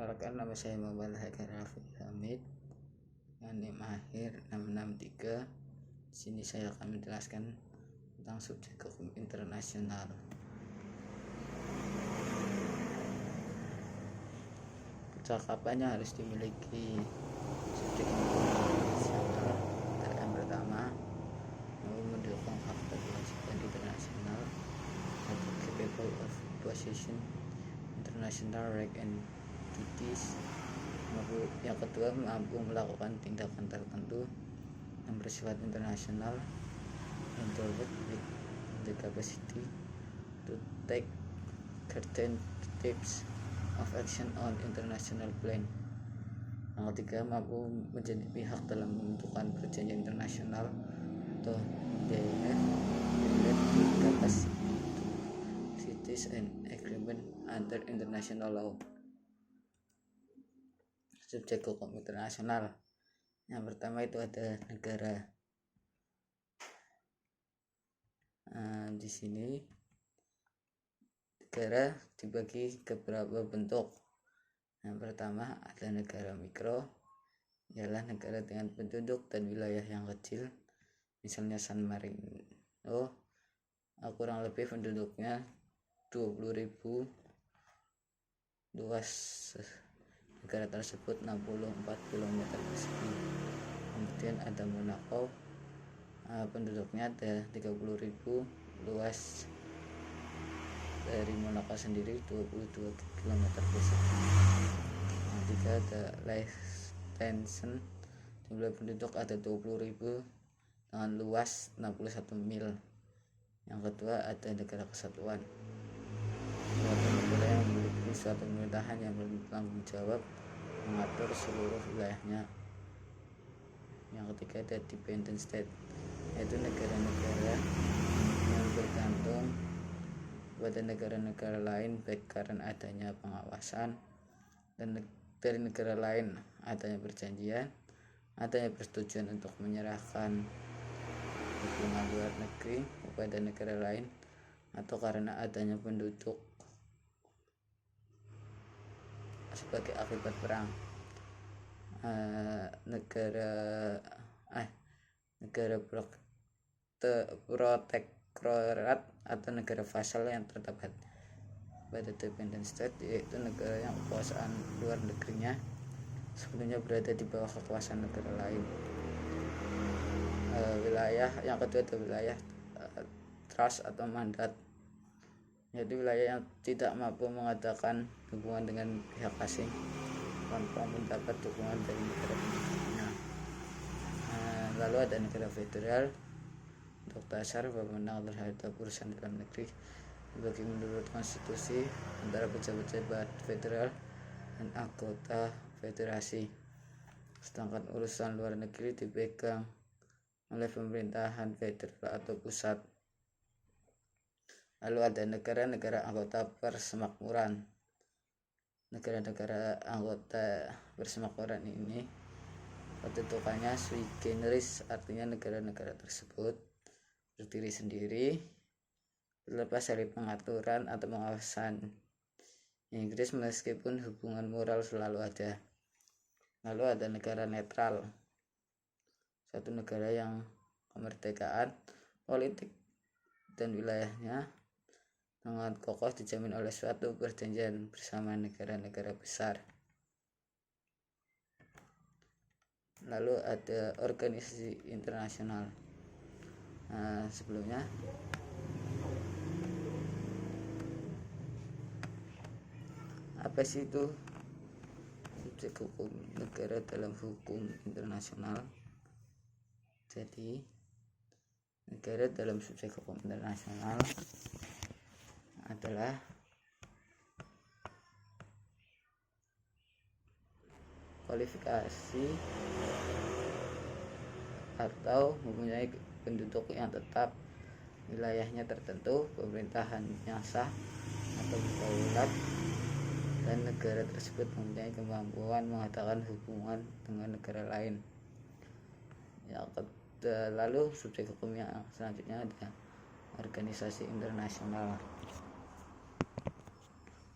Perkenalkan, nama saya Muhammad Haikal Rafiq Hamid dengan NIM akhir 663. Di sini saya akan menjelaskan tentang subjek hukum internasional. Percakapannya harus dimiliki subjek hukum internasional. Yang pertama, mendukung hak dan kewajiban internasional, capable of possession international rights and duties. Yang kedua, mampu melakukan tindakan tertentu yang bersifat internasional, endowed with the capacity to take certain steps of action on international plan. Yang ketiga, mampu menjadi pihak dalam menentukan perjanjian internasional atau DNF with capacity to cities and agreement under international law. Subjek hukum internasional. Yang pertama itu ada negara. Di sini negara dibagi ke beberapa bentuk. Yang pertama ada negara mikro, ialah negara dengan penduduk dan wilayah yang kecil, misalnya San Marino, kurang lebih penduduknya 20.000, luas negara tersebut 64 km persegi. Kemudian ada Monaco, penduduknya ada 30.000, luas dari Monaco sendiri 22 km persegi. Yang ketiga ada Liechtenstein, jumlah penduduk ada 20.000 dengan luas 61 mil. Yang kedua ada negara kesatuan, suatu negara yang memiliki suatu pemerintahan yang bertanggung jawab mengatur seluruh wilayahnya. Yang ketiga ada dependent state, yaitu negara-negara yang bergantung pada negara-negara lain, baik karena adanya pengawasan dan dari negara lain, adanya perjanjian, adanya persetujuan untuk menyerahkan hubungan luar negeri kepada negara lain, atau karena adanya penduduk sebagai akibat perang. Negara protektorat atau negara vasal yang terdapat pada dependent state, yaitu negara yang kekuasaan luar negerinya sebelumnya berada di bawah kekuasaan negara lain. Wilayah yang kedua adalah wilayah trust atau mandat, yaitu wilayah yang tidak mampu mengadakan hubungan dengan pihak asing tanpa mendapat dukungan dari negara penduduknya. Lalu ada negara federal, untuk dasar wewenang terhadap urusan dalam negeri dibagi menurut konstitusi antara pejabat-pejabat federal dan anggota federasi, sedangkan urusan luar negeri dipegang oleh pemerintahan federal atau pusat. Lalu ada negara-negara anggota persemakmuran. Negara-negara anggota persemakmuran ini kedudukannya sui generis, artinya negara-negara tersebut berdiri sendiri terlepas dari pengaturan atau pengawasan Inggris, meskipun hubungan moral selalu ada. Lalu ada negara netral, suatu negara yang kemerdekaan politik dan wilayahnya dengan kokoh dijamin oleh suatu perjanjian bersama negara-negara besar. Lalu ada organisasi internasional. Sebelumnya apa sih itu subjek hukum negara dalam hukum internasional? Jadi negara dalam subjek hukum internasional adalah kualifikasi atau mempunyai penduduk yang tetap, wilayahnya tertentu, pemerintahannya sah atau berdaulat, dan negara tersebut mempunyai kemampuan mengadakan hubungan dengan negara lain. Lalu subjek hukum yang selanjutnya ada organisasi internasional.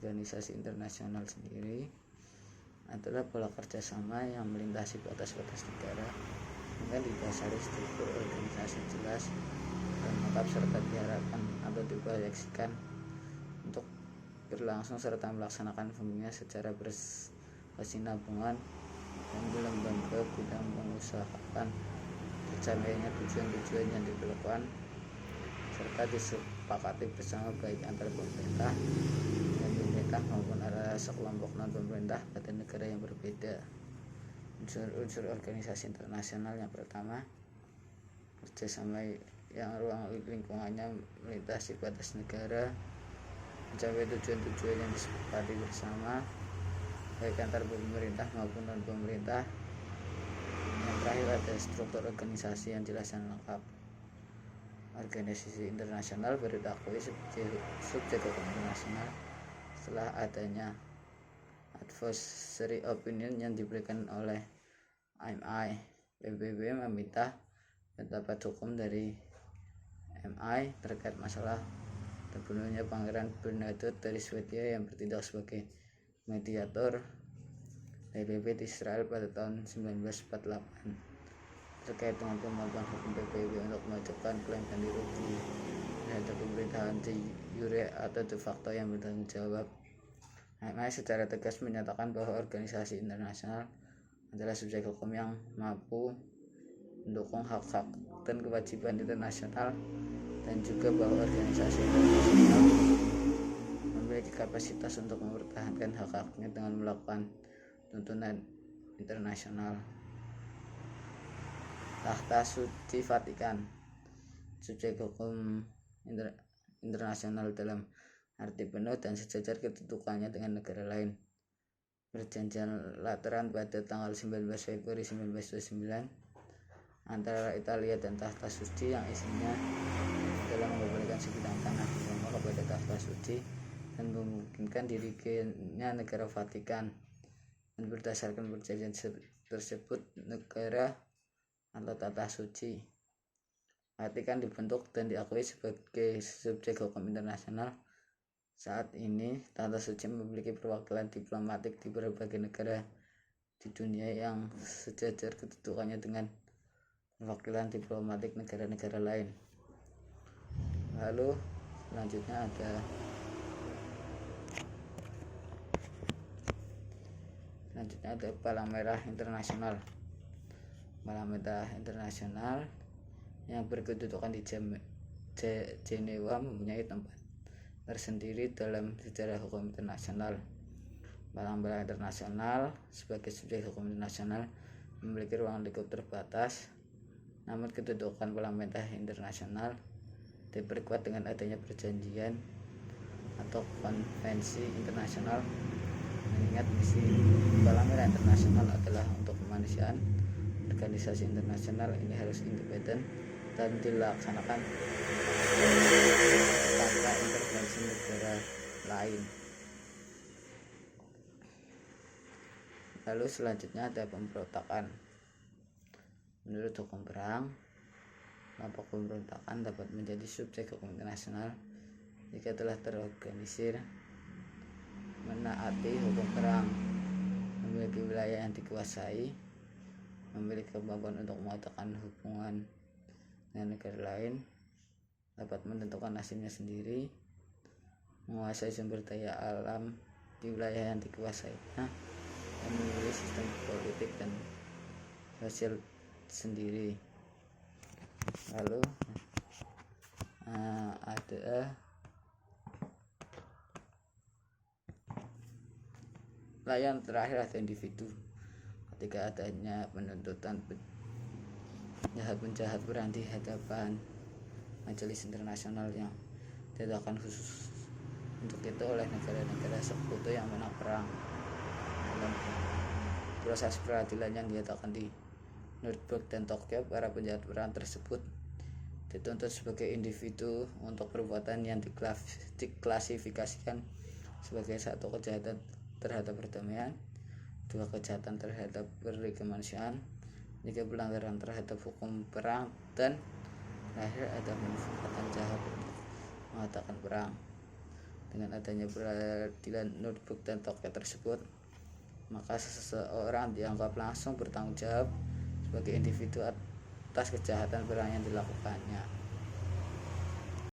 Organisasi internasional sendiri adalah pola kerjasama yang melintasi batas-batas negara dengan didasari struktur organisasi jelas dan lengkap serta diharapkan atau diproyeksikan untuk berlangsung serta melaksanakan fungsinya secara berkesinambungan dan berlembaga guna mengusahakan tercapainya tujuan-tujuan yang ditetapkan serta disepakati bersama baik antar pemerintah dan pemerintah maupun antara sekelompok non pemerintah pada negara yang berbeda. Unsur-unsur organisasi internasional yang pertama, kerjasama yang ruang lingkungannya melintasi batas negara, mencapai tujuan-tujuan yang disepakati bersama baik antar pemerintah maupun non pemerintah. Yang terakhir ada struktur organisasi yang jelas dan lengkap. Organisasi internasional baru diakui subjek hukum internasional setelah adanya advisory opinion yang diberikan oleh MI. PBB meminta pendapat hukum dari MI terkait masalah terbunuhnya Pangeran Bernadotte dari Swedia yang bertindak sebagai mediator PBB di Israel pada tahun 1948 terkait dengan kemampuan hukum PBB untuk mengajukan klaim ganti rugi terhadap pemerintahan de jure atau de facto yang bertanggung jawab. MI secara tegas menyatakan bahwa organisasi internasional adalah subjek hukum yang mampu mendukung hak-hak dan kewajiban internasional dan juga bahwa organisasi internasional memiliki kapasitas untuk mempertahankan hak-haknya dengan melakukan tuntunan internasional. Takhta Suci Vatikan, subjek hukum internasional dalam arti penuh dan sejajar kedudukannya dengan negara lain. Perjanjian Lateran pada tanggal 19 Februari 1929 antara Italia dan Takhta Suci yang isinya adalah mengembalikan sebidang tanah di Roma kepada Takhta Suci dan memungkinkan dirinya negara Vatikan. Dan berdasarkan perjanjian tersebut, negara atau Takhta Suci Vatikan dibentuk dan diakui sebagai subjek hukum internasional. Saat ini Takhta Suci memiliki perwakilan diplomatik di berbagai negara di dunia yang sejajar kedudukannya dengan perwakilan diplomatik negara-negara lain. Lalu selanjutnya ada Palang Merah Internasional. Palang Merah Internasional yang berkedudukan di Jenewa mempunyai tempat tersendiri dalam sejarah hukum internasional. Palang Merah Internasional sebagai subjek hukum internasional memiliki ruang lingkup terbatas, namun kedudukan Palang Merah Internasional diperkuat dengan adanya perjanjian atau konvensi internasional. Mengingat misi Palang Merah Internasional adalah untuk kemanusiaan, organisasi internasional ini harus independen dan dilaksanakan tanpa intervensi negara lain. Lalu selanjutnya ada pemberontakan. Menurut hukum perang, kelompok pemberontakan dapat menjadi subjek hukum internasional jika telah terorganisir, menaati hukum perang, memiliki wilayah yang dikuasai, memiliki kemampuan untuk mengatakan hubungan dengan negara lain, dapat menentukan nasibnya sendiri, menguasai sumber daya alam di wilayah yang dikuasainya, dan memilih sistem politik dan sosial sendiri. Lalu ada yang terakhir ada individu. Ketika adanya penuntutan penjahat perang di hadapan majelis internasional yang diadakan khusus untuk itu oleh negara-negara sekutu yang menang perang, dalam proses peradilan yang diadakan di Nuremberg dan Tokyo, para penjahat perang tersebut dituntut sebagai individu untuk perbuatan yang diklasifikasikan sebagai satu kejahatan terhadap perdamaian, dua kejahatan terhadap kemanusiaan, tiga pelanggaran terhadap hukum perang, dan terakhir ada manfaatan jahat untuk mengatakan perang. Dengan adanya peradilan Nuremberg dan Tokyo tersebut, maka maka seseorang dianggap langsung bertanggung jawab sebagai individu atas kejahatan perang yang dilakukannya.